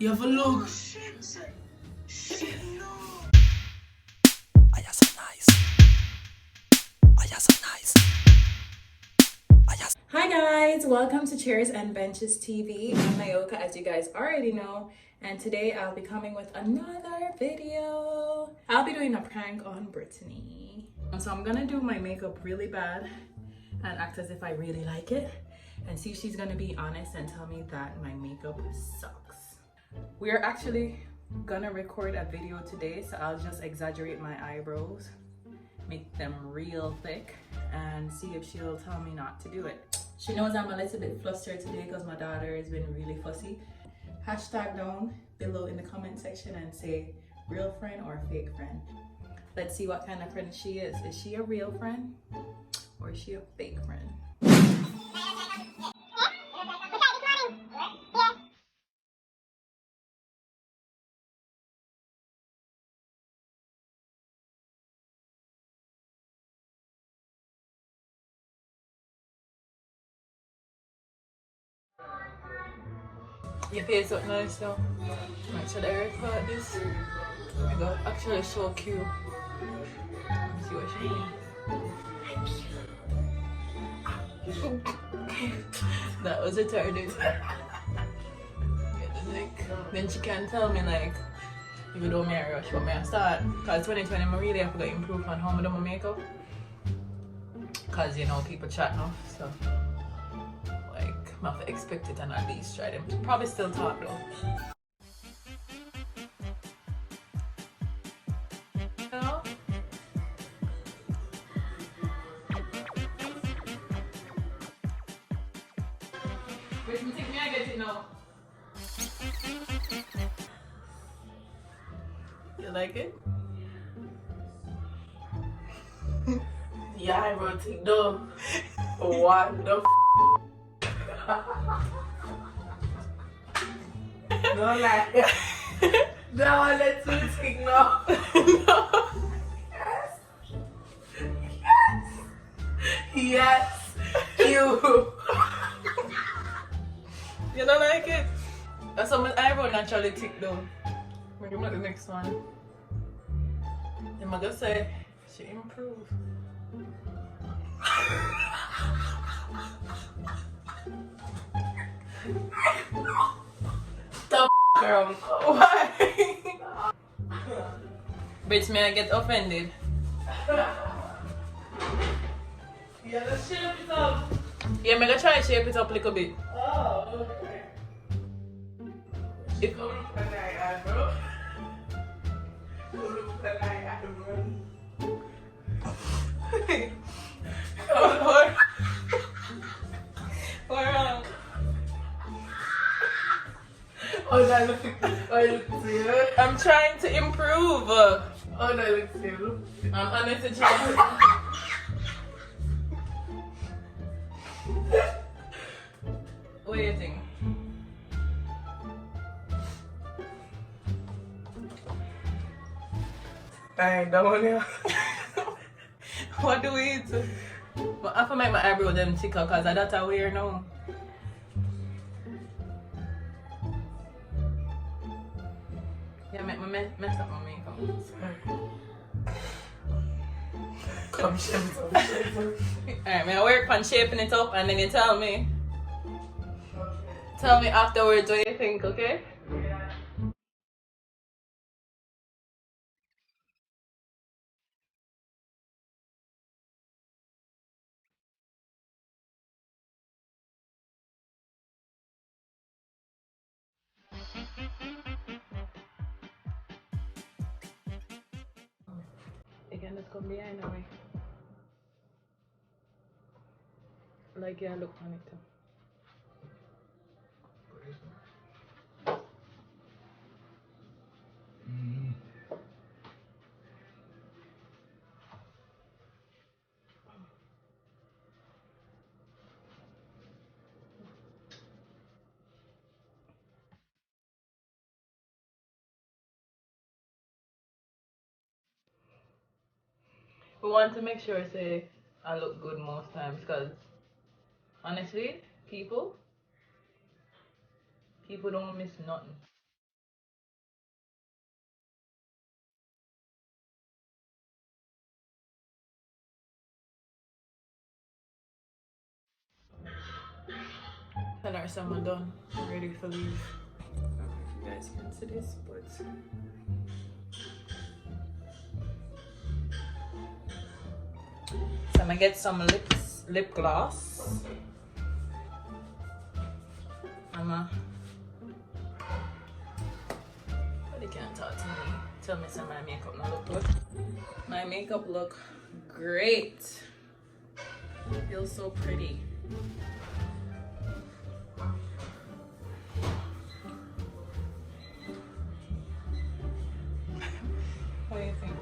You have a look. I so nice. I so nice. Hi guys, welcome to Cheers and Benches TV. I'm Nyoka, as you guys already know, and today I'll be coming with another video. I'll be doing a prank on Brittany. So I'm gonna do my makeup really bad and act as if I really like it and see if she's gonna be honest and tell me that my makeup sucks. We are actually gonna record a video today, so I'll just exaggerate my eyebrows, make them real thick, and see if she'll tell me not to do it. She knows I'm a little bit flustered today because my daughter has been really fussy. Hashtag down below in the comment section and say real friend or fake friend. Let's see what kind of friend she is. Is she a real friend or is she a fake friend? Your face look nice though. Make sure I record this. Oh my god, actually so cute. Let's see what she means. That was retarded. Get the neck. Then she can tell me like, if you don't marry rush, what may I start? Because 2020 I really have to improve on how I do my makeup. Because you know people chat now, so like I have to expect it and at least try them. Probably still talk though. Hello? Wait, you think me I get it now? You like it? Yeah, I wrote it down. What the No lie. Now let's speak now. No. Yes. You. You don't like it? That's how my eyebrow naturally thick though. We're gonna the next one. I'm gonna say she improved. The girl. Why? Brits, may I get offended? Yeah, let's shape it up. Yeah, I'm gonna try to shape it up a little bit. Oh, okay. If, Come look at my eyebrow. Come look at my eyebrow. Oh, that looks good. I'm trying to improve. Oh, that looks good. I'm honestly trying. What do you think? I don't want to. What do we eat? But I have to make my eyebrow them thicker because that's how weird now. Yeah, make me mess up my makeup. Come shape it up. Alright, may I work on shaping it up and then you tell me. Tell me afterwards what you think, okay? Yeah. You can just come behind me. Like you look on it too. We want to make sure say I look good most times because honestly, people don't miss nothing. Alright, so I'm done. I'm ready to leave. I don't know if you guys can see this, but so I'm gonna get some lip gloss. But they can't talk to me. Tell me some of my makeup not look good. My makeup look great. Feels so pretty. What do you think?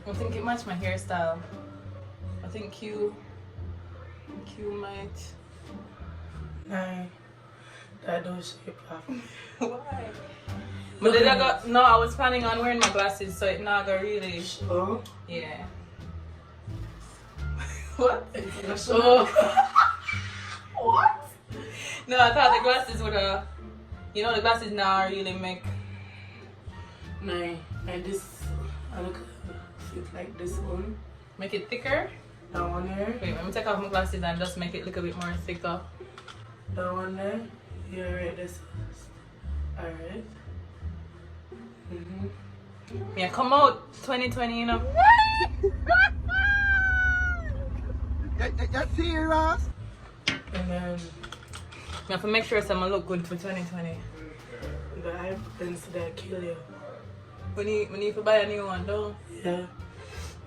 I think it matched my hairstyle. I think Q might. Nah, that don't shape off. Why? But did I got no? I was planning on wearing my glasses, so it not got really. Oh, Yeah. What? so What? No, I thought the glasses would you know, the glasses now really make. nah, and this I look fit like this one. Make it thicker. That one there. Wait, let me take off my glasses and just make it look a bit more thicker. That one there. Yeah, right. This. Alright. Yeah, come out 2020, you know. That's serious? And then I have to make sure someone look good for 2020. the eye pencil that kill you. We need to buy a new one, though. Yeah.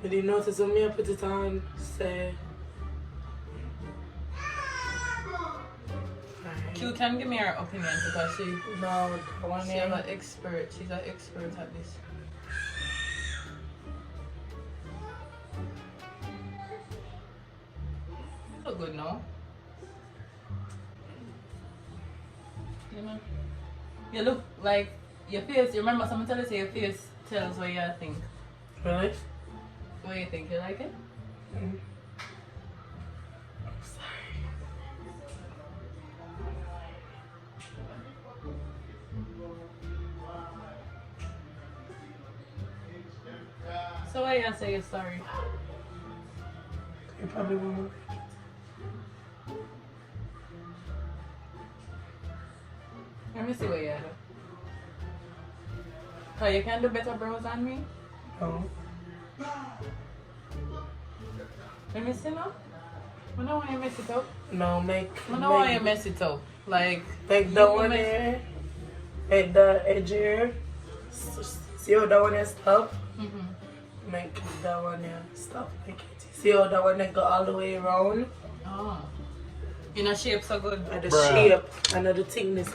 But you notice when I put it on, say. Q can give me her opinion because she No, that one she's there. an expert. She's an expert at this. You look good now. You know, you look like your face. You remember someone tell us your face tells what you think. Really? What do you think? You like it? Mm-hmm. So why you say you're sorry? You probably won't. Let me see what you do. Oh, you can do better brows on me? No. Let me see now. I don't want you mess it up. No, make. I don't want you mess it up. Like, Make that one here. Make the edge here. See how that one here stop? Make that one here stop. Make it. See how that one here go all the way around? oh. You know, shape so good. And the shape and the thickness.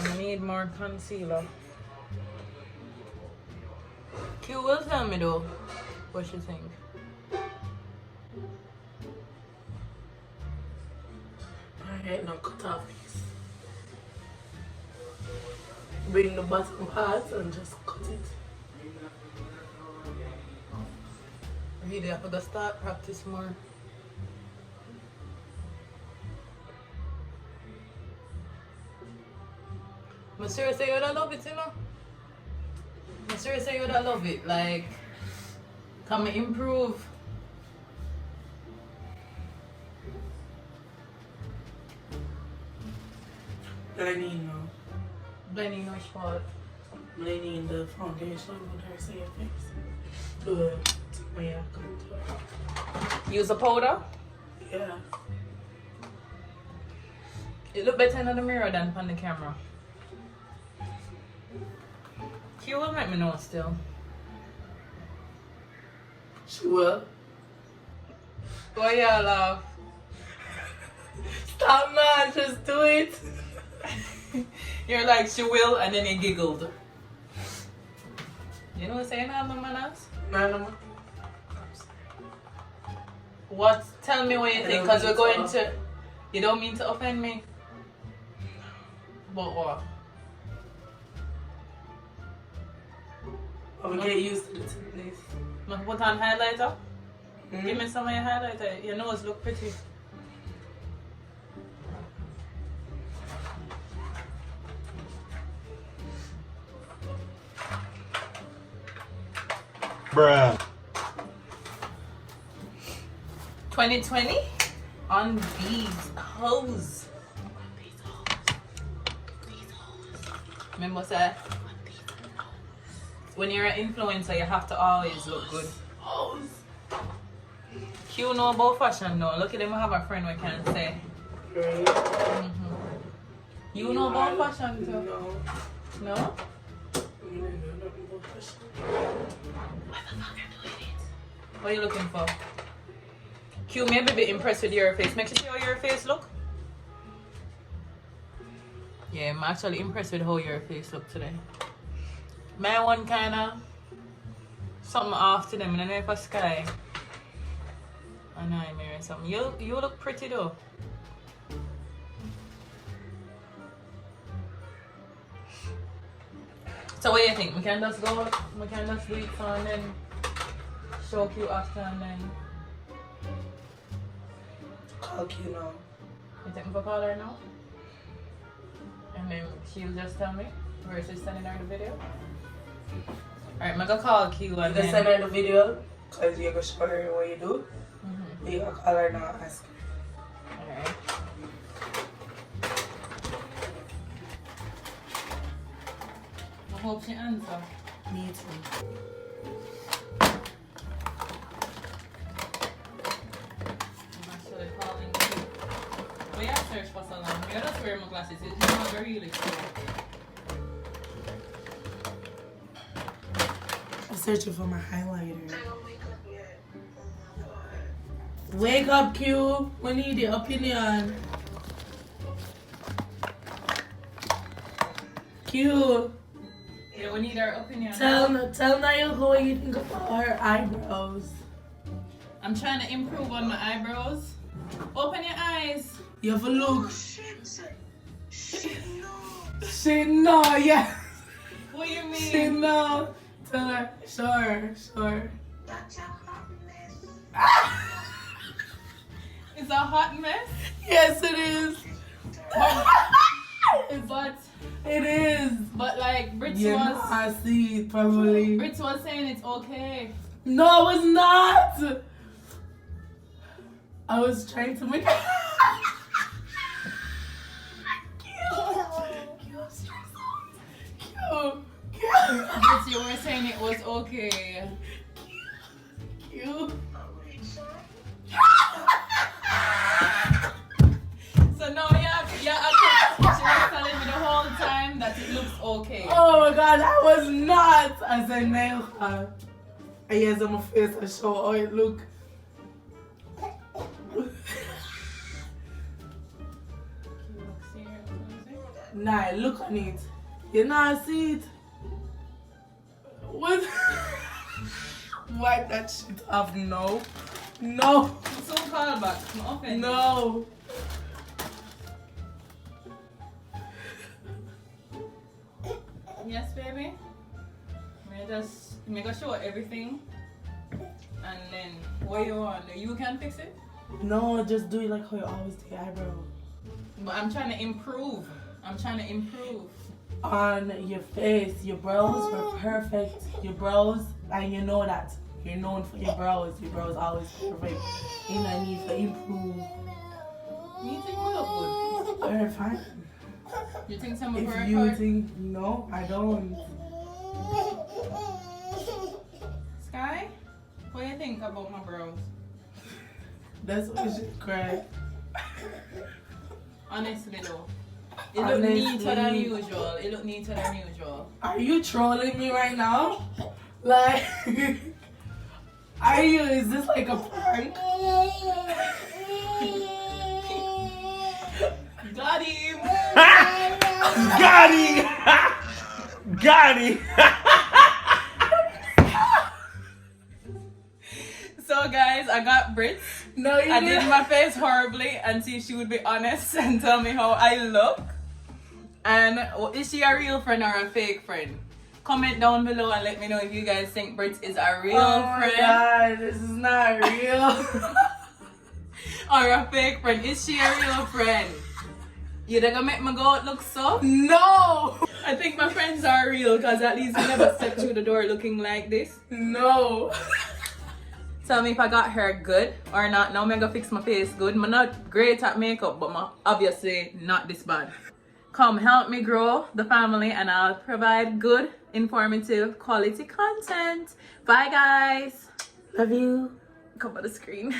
I need more concealer. Q will tell me though what you think. Alright, now cut off this. Bring the bottom part and just cut it. Really, I forgot to start practice more. But seriously, you would love it, you know? But seriously, you would love it. Like, come improve. Blending now. Blending which part? Blending the foundation with her say your face. Do it. Oh yeah, come Use a powder. to it. Yeah. It look better in the mirror than on the camera. She will make me know still. She will. Why y'all laugh? Stop, man. Just do it. You're like, she will, and then you giggled. You know what I'm saying, no manners? No. What? Tell me what you think, because we're going to... You don't mean to offend me? But what? I will get used to the thickness. Must put on highlighter? Give me some of your highlighter. Your nose look pretty. Bruh. 2020 on beads, hoes. Remember, say, when you're an influencer, you have to always look good. You know about fashion now. Look at them, I have a friend we can say. Right. Mm-hmm. You know about fashion too? No. No? You don't know nothing about fashion. What the fuck are you doing it? What are you looking for? Q, maybe be impressed with your face. Make sure you see how your face look. Yeah, I'm actually impressed with how your face look today. My one kinda something off to them, and I know if a sky. I know I'm hearing something. You look pretty though. So what do you think? We can just go, we can just do it for and then show you after and then. Call you now. You think we call her now? And then she'll just tell me versus sending her the video? Alright, I'm gonna call Q and You can then. send her the video because you're going to show her what you do. Mm-hmm. You can call her now and ask her. Alright. I hope she answers. Me too. I'm actually calling you. We have searched for so long. I just wear my glasses. It's not really cool. I'm searching for my highlighter. Wake up, Q. We need your opinion. Q. Yeah, we need our opinion. Tell Nyoka what you think about her eyebrows. I'm trying to improve on my eyebrows. Open your eyes. You have a look. She know, yeah. What do you mean? She know. Tell her. Sure. It's a hot mess. Yes, it is. But It is. But like Brits Yeah, was I see it probably. Brits was saying it's okay. No, it's not. I was trying to make. Brits, you were saying it was okay. Cute. So now she was telling me the whole time that it looks okay. Oh my god, I was not. I said nail. I use on my face and show how it look. Nah, look on it. You not see it. What? Wipe that shit off. No. So call back. No. Yes, baby. Make a show everything. And then what you want? You can fix it? No, just do it like how you always do your eyebrow. But I'm trying to improve. On your face, your brows were perfect. Your brows, and you know that. You're known for your brows. Your brows always perfect. You know, need to improve. You think you look good? Alright, fine. You think some of her If you think, no, I don't. Sky? What do you think about my brows? That's what you should cry. Honestly though. It look neater than usual. Are you trolling me right now? Like, is this like a prank? Got him! Got him! So guys, I got Brits. No, you I didn't. did my face horribly and see if she would be honest and tell me how I look. And is she a real friend or a fake friend? Comment down below and let me know if you guys think Brits is a real Oh friend my god, this is not real. or a fake friend. Is she a real friend? You gonna make me go out look so? No! I think my friends are real because at least we never stepped through the door looking like this. No. Tell me if I got hair good or not. Now I'm gonna fix my face good. I'm not great at makeup, but I'm obviously not this bad. Come help me grow the family and I'll provide good, informative, quality content. Bye guys. Love you. Come on the screen.